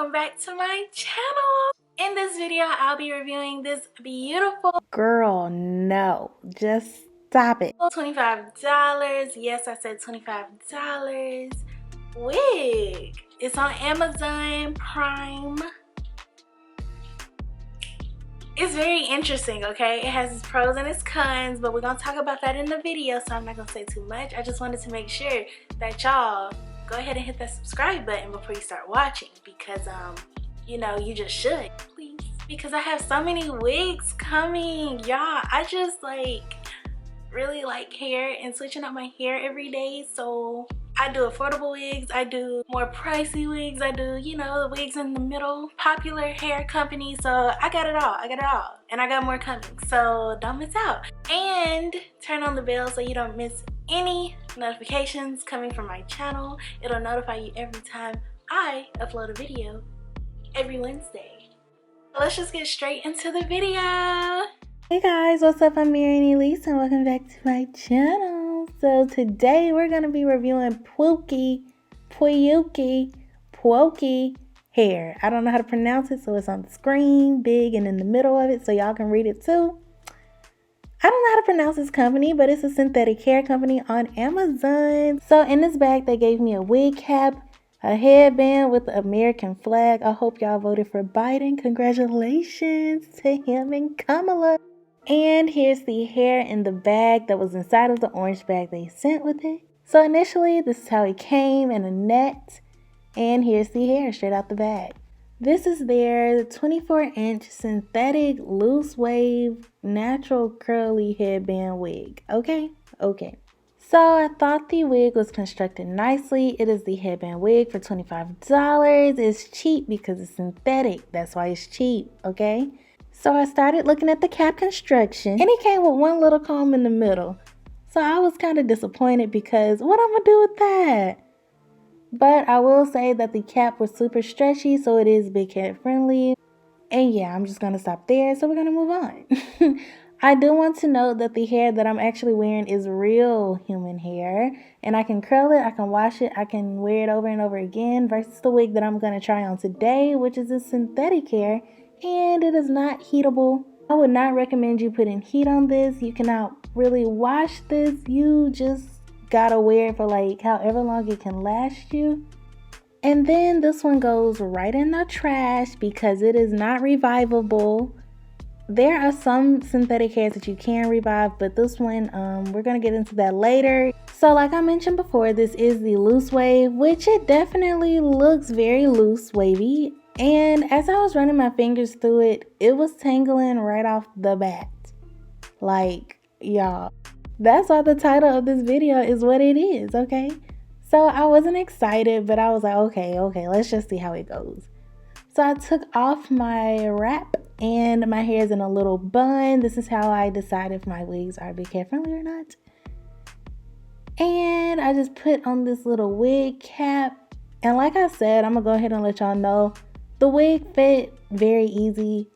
welcome back to my channel. In this video, I'll be reviewing this beautiful Girl, no, just stop it. $25, yes, I said $25 wig. It's on Amazon Prime. It's very interesting, okay? It has its pros and its cons, but we're gonna talk about that in the video, so I'm not gonna say too much. I just wanted to make sure that y'all go ahead and hit that subscribe button before you start watching, because you know, you just should, please, because I have so many wigs coming, y'all. I just really like hair and switching up my hair every day, so I do affordable wigs, I do more pricey wigs, I do, you know, the wigs in the middle, popular hair companies. So I got it all, and I got more coming, so don't miss out. And turn on the bell so you don't miss any notifications coming from my channel. It'll notify you every time I upload a video every Wednesday. Let's just get straight into the video. Hey guys, what's up? I'm Elise and welcome back to my channel. So today we're going to be reviewing Pweouke hair. I don't know how to pronounce it, so it's on the screen, big and in the middle of it, so y'all can read it too. I don't know how to pronounce this company, but it's a synthetic hair company on Amazon. So in this bag, they gave me a wig cap, a headband with the American flag. I hope y'all voted for Biden. Congratulations to him and Kamala. And here's the hair in the bag that was inside of the orange bag they sent with it. So initially, this is how it came in a net. And here's the hair straight out the bag. This is their 24-inch synthetic loose wave natural curly headband wig. Okay. So I thought the wig was constructed nicely. It is the headband wig for $25. It's cheap because it's synthetic. That's why it's cheap, okay? So I started looking at the cap construction, and it came with one little comb in the middle. So I was kind of disappointed because what I'm gonna do with that? But I will say that the cap was super stretchy, so it is big head friendly. And yeah, I'm just gonna stop there. So we're gonna move on. I do want to note that the hair that I'm actually wearing is real human hair, and I can curl it, I can wash it, I can wear it over and over again, versus the wig that I'm going to try on today, which is a synthetic hair, and it is not heatable. I would not recommend you putting heat on this. You cannot really wash this. You just gotta wear it for like however long it can last you. And then this one goes right in the trash because it is not revivable. There are some synthetic hairs that you can revive, but this one, we're going to get into that later. So like I mentioned before, this is the loose wave, which it definitely looks very loose, wavy. And as I was running my fingers through it, it was tangling right off the bat. Like, y'all, that's why the title of this video is what it is, okay? So I wasn't excited, but I was like, okay, let's just see how it goes. So I took off my wrap and my hair is in a little bun. This is how I decide if my wigs are big hair friendly or not. And I just put on this little wig cap. And like I said, I'm gonna go ahead and let y'all know the wig fit very easy.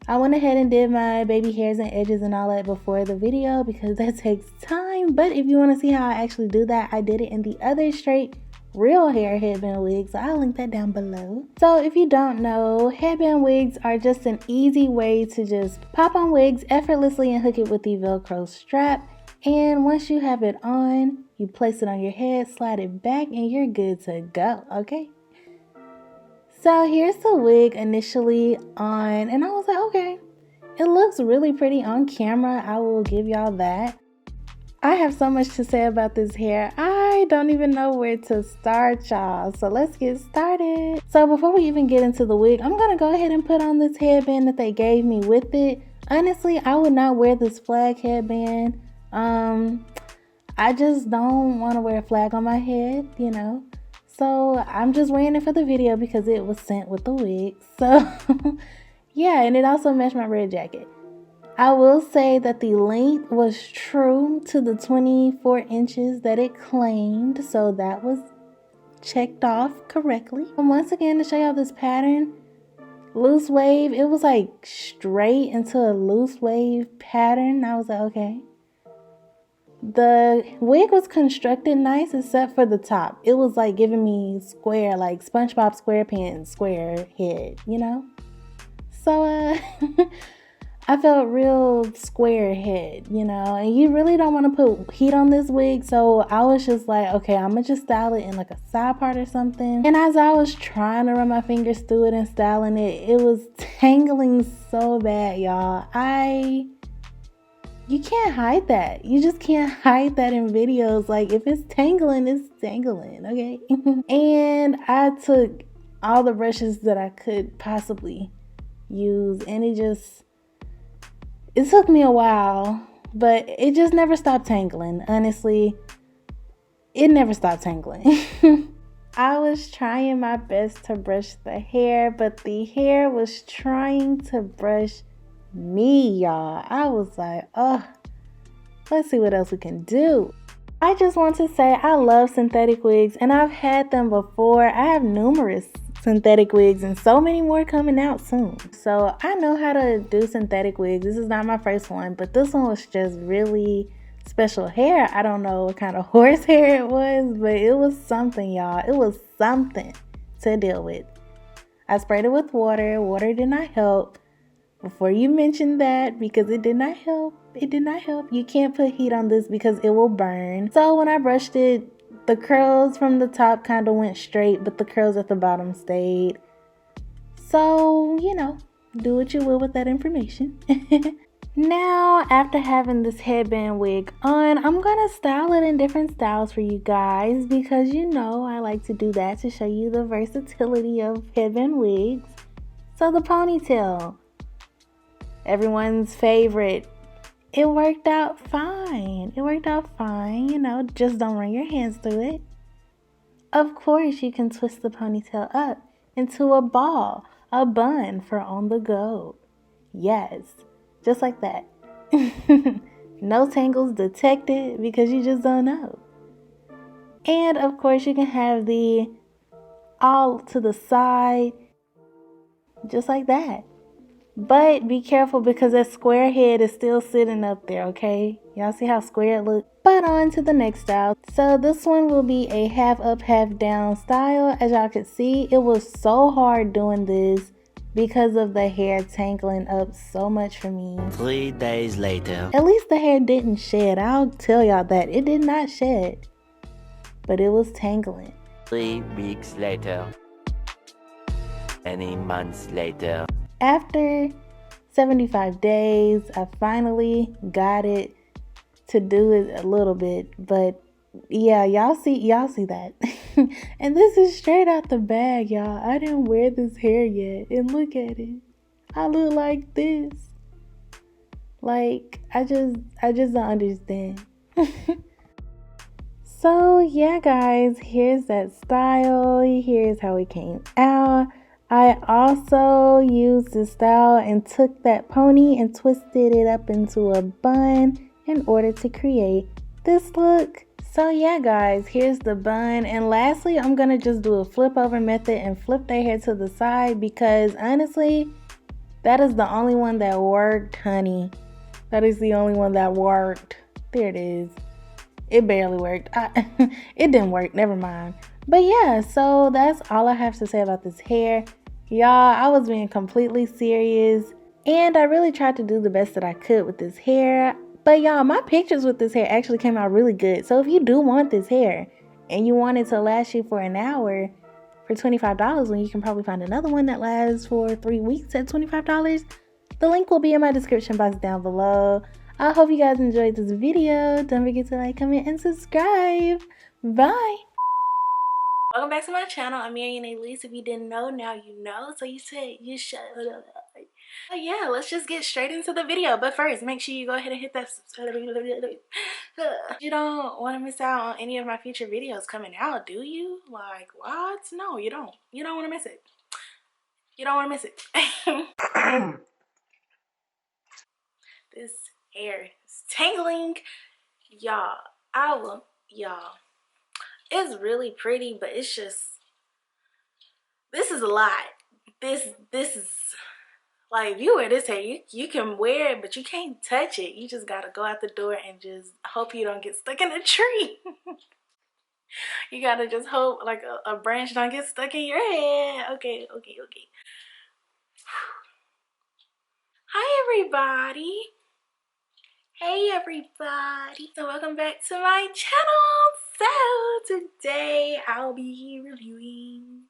I went ahead and did my baby hairs and edges and all that before the video because that takes time. But if you want to see how I actually do that, I did it in the other straight real hair headband wigs, so I'll link that down below. So if you don't know, headband wigs are just an easy way to just pop on wigs effortlessly and hook it with the Velcro strap. And once you have it on, you place it on your head, slide it back, and you're good to go, okay? So here's the wig initially on, and I was like, okay, it looks really pretty on camera. I will give y'all that. I have so much to say about this hair. I don't even know where to start, y'all. So let's get started. So before we even get into the wig, I'm going to go ahead and put on this headband that they gave me with it. Honestly, I would not wear this flag headband. I just don't want to wear a flag on my head, you know. So I'm just wearing it for the video because it was sent with the wig. So yeah, and it also matched my red jacket. I will say that the length was true to the 24 inches that it claimed, so that was checked off correctly. And once again, to show y'all this pattern, loose wave, it was like straight into a loose wave pattern. I was like, okay. The wig was constructed nice except for the top. It was like giving me square, like SpongeBob SquarePants square head, you know? So I felt real square head, you know, and you really don't want to put heat on this wig. So I was just like, okay, I'm gonna just style it in like a side part or something. And as I was trying to run my fingers through it and styling it, it was tangling so bad, y'all. You can't hide that. You just can't hide that in videos. Like, if it's tangling, it's tangling, okay? And I took all the brushes that I could possibly use, and it took me a while, but it just never stopped tangling. Honestly, it never stopped tangling. I was trying my best to brush the hair, but the hair was trying to brush me, y'all. I was like, oh, let's see what else we can do. I just want to say I love synthetic wigs, and I've had them before. I have numerous synthetic wigs and so many more coming out soon. So I know how to do synthetic wigs. This is not my first one, but this one was just really special hair. I don't know what kind of horse hair it was, but it was something, y'all. It was something to deal with. I sprayed it with water. Water did not help. Before you mention that, because it did not help. It did not help. You can't put heat on this because it will burn. So when I brushed it, the curls from the top kind of went straight, but the curls at the bottom stayed. So, you know, do what you will with that information. Now, after having this headband wig on, I'm gonna style it in different styles for you guys because you know I like to do that to show you the versatility of headband wigs. So the ponytail, everyone's favorite. It worked out fine. It worked out fine, you know, just don't run your hands through it. Of course, you can twist the ponytail up into a ball, a bun for on the go. Yes, just like that. No tangles detected because you just don't know. And of course, you can have the all to the side, just like that. But be careful because that square head is still sitting up there, okay? Y'all see how square it looks? But on to the next style. So this one will be a half up, half down style. As y'all can see, it was so hard doing this because of the hair tangling up so much for me. 3 days later. At least the hair didn't shed. I'll tell y'all that. It did not shed. But it was tangling. 3 weeks later. Many months later. After 75 days, I finally got it to do it a little bit, but yeah, y'all see that. And this is straight out the bag, y'all. I didn't wear this hair yet, and look at it. I look like this. Like, I just don't understand. So yeah, guys, here's that style. Here's how it came out. I also used the style and took that pony and twisted it up into a bun in order to create this look. So yeah, guys, here's the bun. And lastly, I'm going to just do a flip over method and flip their hair to the side because honestly, that is the only one that worked, honey. That is the only one that worked. There it is. It barely worked. It didn't work. Never mind. But yeah, so that's all I have to say about this hair. Y'all, I was being completely serious. And I really tried to do the best that I could with this hair. But y'all, my pictures with this hair actually came out really good. So if you do want this hair and you want it to last you for an hour for $25, when you can probably find another one that lasts for 3 weeks at $25, the link will be in my description box down below. I hope you guys enjoyed this video. Don't forget to like, comment, and subscribe. Bye. Welcome back to my channel. I'm Marian Elise. If you didn't know, now you know. So you said you should. Oh yeah, let's just get straight into the video. But first, make sure you go ahead and hit that subscribe. You don't want to miss out on any of my future videos coming out, do you? Like, what? No, you don't. You don't want to miss it. You don't want to miss it. This hair is tangling. Y'all, y'all. It's really pretty, but it's just, this is a lot. This is Like, if you wear this hair, you can wear it, but you can't touch it. You just gotta go out the door and just hope you don't get stuck in a tree. You gotta just hope like a branch don't get stuck in your head. Okay. Hi everybody. Hey everybody. So welcome back to my channel. So today I'll be reviewing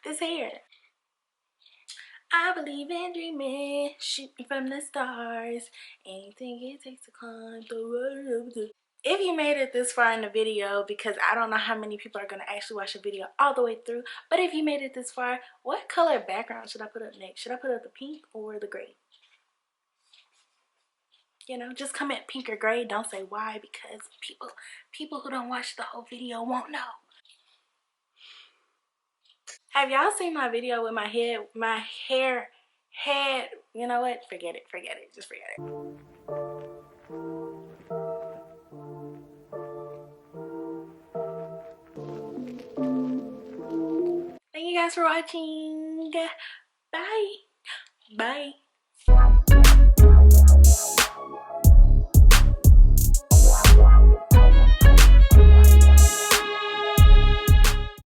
this hair. I believe in dreaming, shooting from the stars. Anything it takes to climb the road. If you made it this far in the video, because I don't know how many people are going to actually watch the video all the way through, but if you made it this far, what color background should I put up next? Should I put up the pink or the gray? You know, just comment pink or gray. Don't say why, because people who don't watch the whole video won't know. Have y'all seen my video with my hair, you know what? Forget it. Just forget it. Thank you guys for watching. Bye.